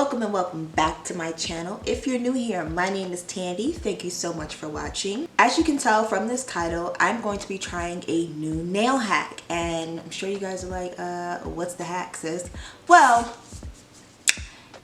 Welcome and welcome back to my channel. If you're new here, my name is Tandy. Thank you so much for watching. As you can tell from this title, I'm going to be trying a new nail hack, and I'm sure you guys are like, what's the hack, sis? Well,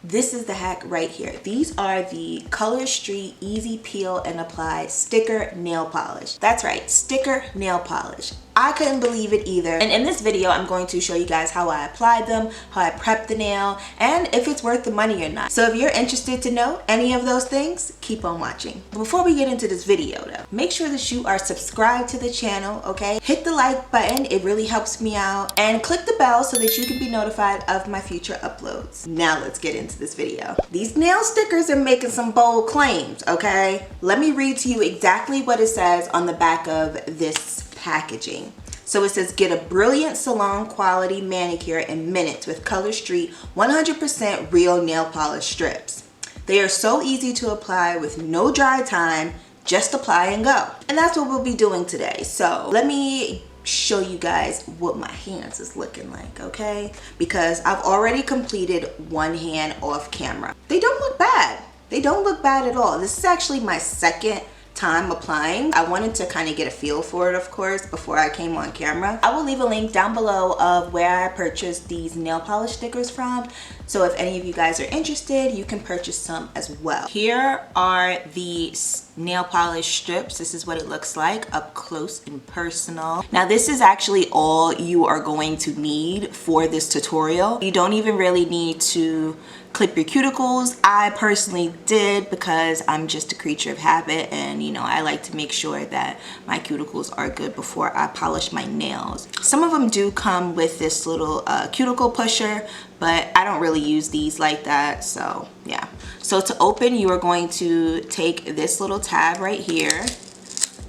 this is the hack right here. These are the Color Street Easy Peel and Apply Sticker Nail Polish. That's right, sticker nail polish. I couldn't believe it either. And in this video, I'm going to show you guys how I applied them, how I prepped the nail, and if it's worth the money or not. So if you're interested to know any of those things, keep on watching. But before we get into this video though, make sure that you are subscribed to the channel, okay? Hit the like button, it really helps me out. And click the bell so that you can be notified of my future uploads. Now let's get into this video. These nail stickers are making some bold claims, okay? Let me read to you exactly what it says on the back of this packaging. So it says, get a brilliant salon quality manicure in minutes with Color Street 100% real nail polish strips. They are so easy to apply with no dry time, just apply and go. And that's what we'll be doing today. So let me show you guys what my hands is looking like, okay? Because I've already completed one hand off camera. They don't look bad. They don't look bad at all. This is actually my second time applying. I wanted to kind of get a feel for it, of course, before I came on camera. I will leave a link down below of where I purchased these nail polish stickers from. So if any of you guys are interested, you can purchase some as well. Here are the nail polish strips. This is what it looks like up close and personal. Now this is actually all you are going to need for this tutorial. You don't even really need to clip your cuticles. I personally did because I'm just a creature of habit, and you know, I like to make sure that my cuticles are good before I polish my nails. Some of them do come with this little cuticle pusher, but I don't really use these like that, so yeah. So to open, you are going to take this little tab right here,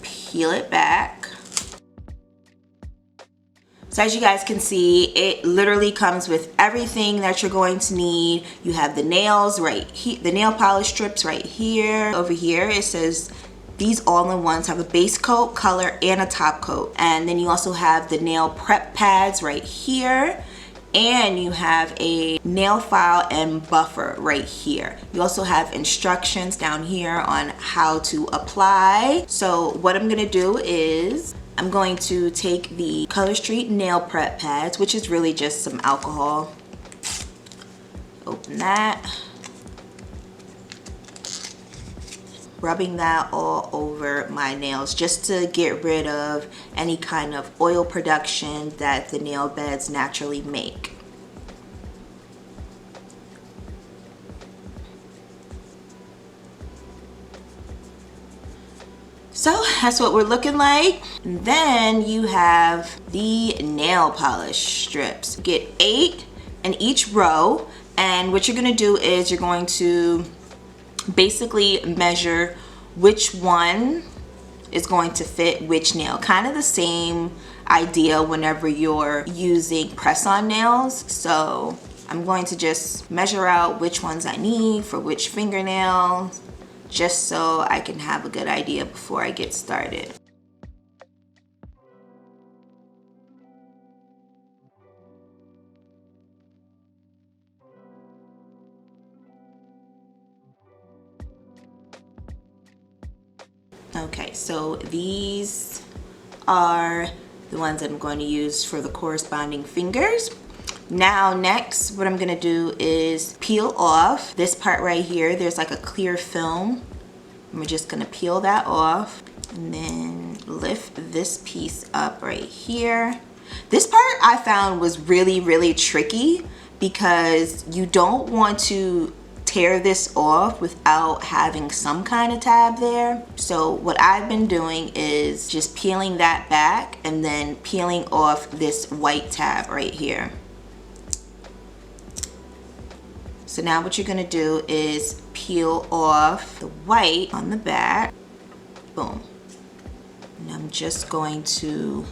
peel it back. So as you guys can see, it literally comes with everything that you're going to need. You have the nails right here, the nail polish strips right here. Over here it says these all-in-ones have a base coat, color, and a top coat. And then you also have the nail prep pads right here. And you have a nail file and buffer right here. You also have instructions down here on how to apply. So what I'm gonna do is I'm going to take the Color Street nail prep pads, which is really just some alcohol. Open that. Rubbing that all over my nails just to get rid of any kind of oil production that the nail beds naturally make. So that's what we're looking like. And then you have the nail polish strips. Get 8 in each row, and what you're gonna do is you're going to basically measure which one is going to fit which nail. Kind of the same idea whenever you're using press-on nails. So I'm going to just measure out which ones I need for which fingernail, just so I can have a good idea before I get started. Okay, so these are the ones that I'm going to use for the corresponding fingers. Now next, what I'm gonna do is peel off this part right here. There's like a clear film. We're just gonna peel that off and then lift this piece up right here. This part I found was really tricky because you don't want to tear this off without having some kind of tab there. So what I've been doing is just peeling that back and then peeling off this white tab right here. So now what you're gonna do is peel off the white on the back. Boom. And I'm just going to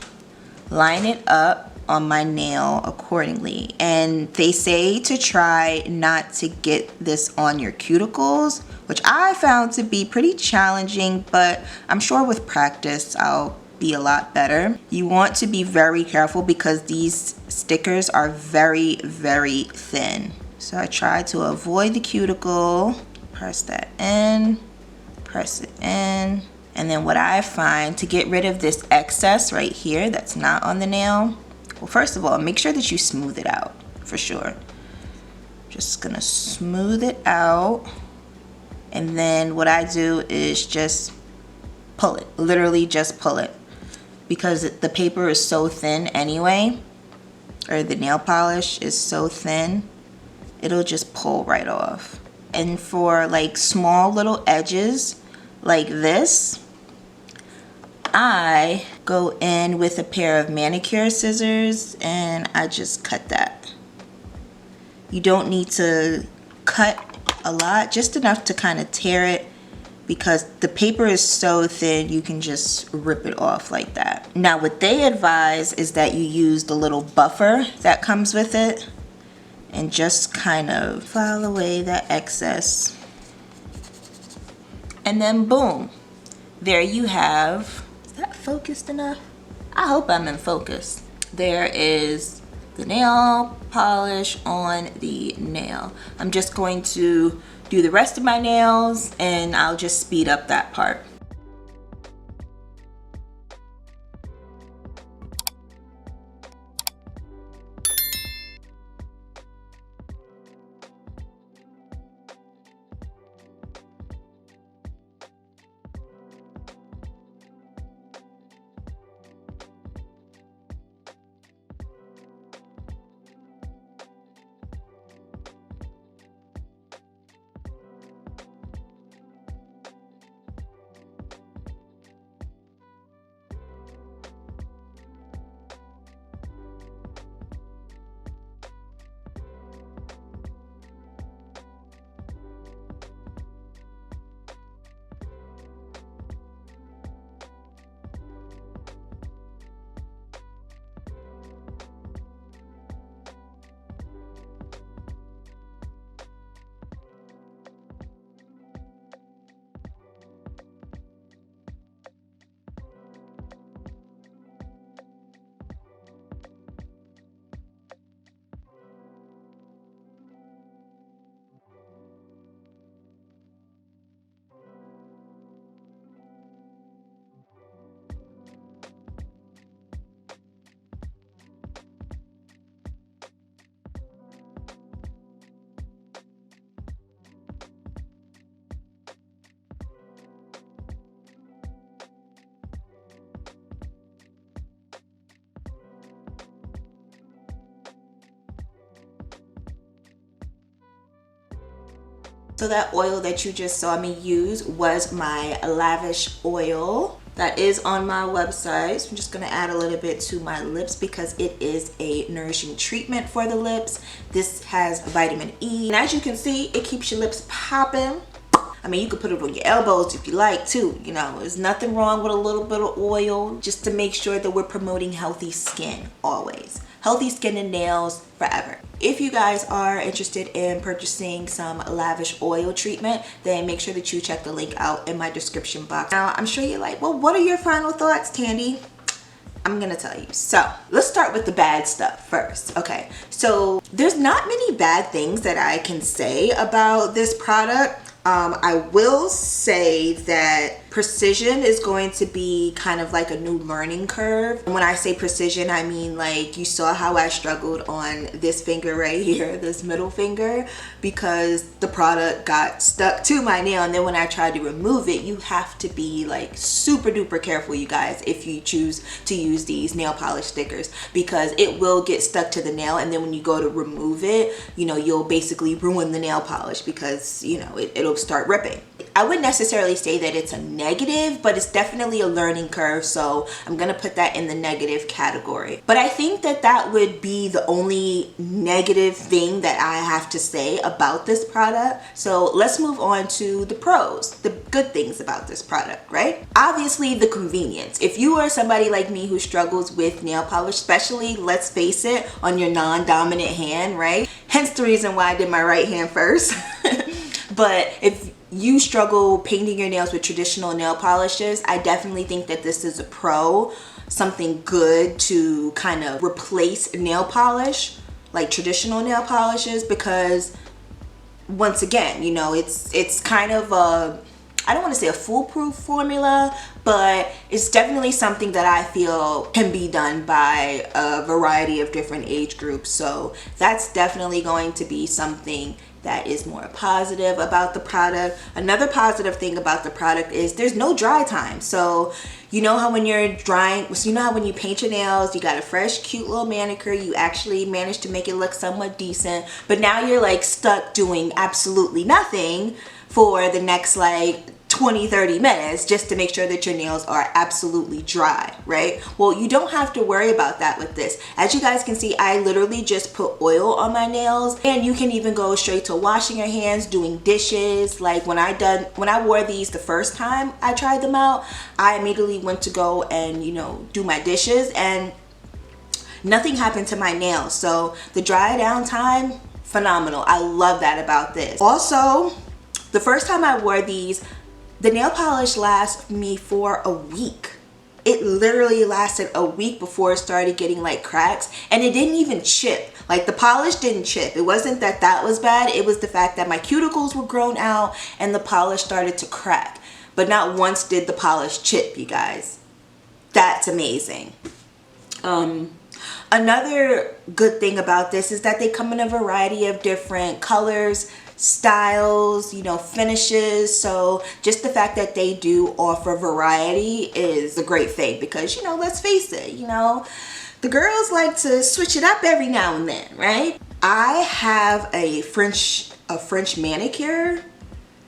line it up on my nail accordingly. And they say to try not to get this on your cuticles, which I found to be pretty challenging, but I'm sure with practice I'll be a lot better. You want to be very careful because these stickers are very thin. So I try to avoid the cuticle, press that in, press it in. And then what I find to get rid of this excess right here that's not on the nail, well, first of all, make sure that you smooth it out for sure. Just gonna smooth it out. And then what I do is just pull it, literally just pull it. Because the paper is so thin anyway, or the nail polish is so thin, it'll just pull right off. And for like small little edges like this, I go in with a pair of manicure scissors and I just cut that. You don't need to cut a lot, just enough to kind of tear it, because the paper is so thin you can just rip it off like that. Now what they advise is that you use the little buffer that comes with it and just kind of file away that excess. And then boom, there you have, is that focused enough? I hope I'm in focus. There is the nail polish on the nail. I'm just going to do the rest of my nails and I'll just speed up that part. So that oil that you just saw me use was my Lavish oil. That is on my website. So I'm just gonna add a little bit to my lips because it is a nourishing treatment for the lips. This has vitamin E. And as you can see, it keeps your lips popping. I mean, you could put it on your elbows if you like too. You know, there's nothing wrong with a little bit of oil just to make sure that we're promoting healthy skin always. Healthy skin and nails forever. If you guys are interested in purchasing some Lavish oil treatment, then make sure that you check the link out in my description box. Now, I'm sure you're like, well, what are your final thoughts, Tandy? I'm gonna tell you. So let's start with the bad stuff first. Okay, so there's not many bad things that I can say about this product. I will say that precision is going to be kind of like a new learning curve. And when I say precision, I mean like you saw how I struggled on this finger right here, this middle finger, because the product got stuck to my nail. And then when I tried to remove it, you have to be like super duper careful, you guys, if you choose to use these nail polish stickers, because it will get stuck to the nail. And then when you go to remove it, you know, you'll basically ruin the nail polish because, you know, it'll start ripping. I wouldn't necessarily say that it's a negative, but it's definitely a learning curve, so I'm gonna put that in the negative category. But I think that that would be the only negative thing that I have to say about this product. So let's move on to the pros, the good things about this product, right? Obviously the convenience. If you are somebody like me who struggles with nail polish, especially, let's face it, on your non-dominant hand, right? Hence the reason why I did my right hand first. But if you struggle painting your nails with traditional nail polishes, I definitely think that this is a pro, something good to kind of replace nail polish. like traditional nail polishes, because once again, you know, it's kind of a, I don't want to say a foolproof formula, but it's definitely something that I feel can be done by a variety of different age groups. So that's definitely going to be something that is more positive about the product. Another positive thing about the product is there's no dry time. So you know how when you're drying, so you know how when you paint your nails, you got a fresh, cute little manicure, you actually managed to make it look somewhat decent, but now you're like stuck doing absolutely nothing for the next like 20-30 minutes just to make sure that your nails are absolutely dry, right? Well, you don't have to worry about that with this. As you guys can see, I literally just put oil on my nails, and you can even go straight to washing your hands, doing dishes. Like when I wore these the first time I tried them out, I immediately went to go and, you know, do my dishes, and nothing happened to my nails. So the dry down time, phenomenal. I love that about this. Also, the first time I wore these, the nail polish lasted me for a week. It literally lasted a week before it started getting like cracks, and it didn't even chip. Like the polish didn't chip. It wasn't that that was bad. It was the fact that my cuticles were grown out and the polish started to crack. But not once did the polish chip, you guys. That's amazing. Another good thing about this is that they come in a variety of different colors, styles, you know, finishes. So just the fact that they do offer variety is a great thing, because, you know, let's face it, you know, the girls like to switch it up every now and then, right? I have a French manicure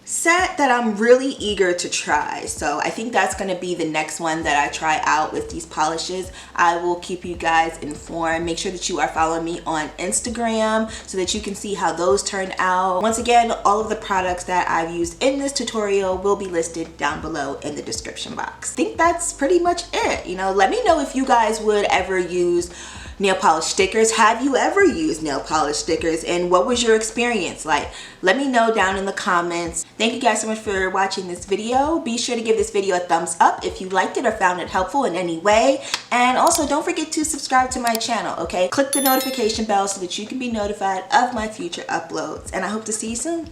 set that I'm really eager to try. So I think that's going to be the next one that I try out with these polishes. I will keep you guys informed. Make sure that you are following me on Instagram so that you can see how those turn out. Once again, all of the products that I've used in this tutorial will be listed down below in the description box. I think that's pretty much it. You know, let me know if you guys would ever use nail polish stickers. Have you ever used nail polish stickers, and what was your experience like? Let me know down in the comments. Thank you guys so much for watching this video. Be sure to give this video a thumbs up if you liked it or found it helpful in any way, and also don't forget to subscribe to my channel, okay? Click the notification bell so that you can be notified of my future uploads, and I hope to see you soon.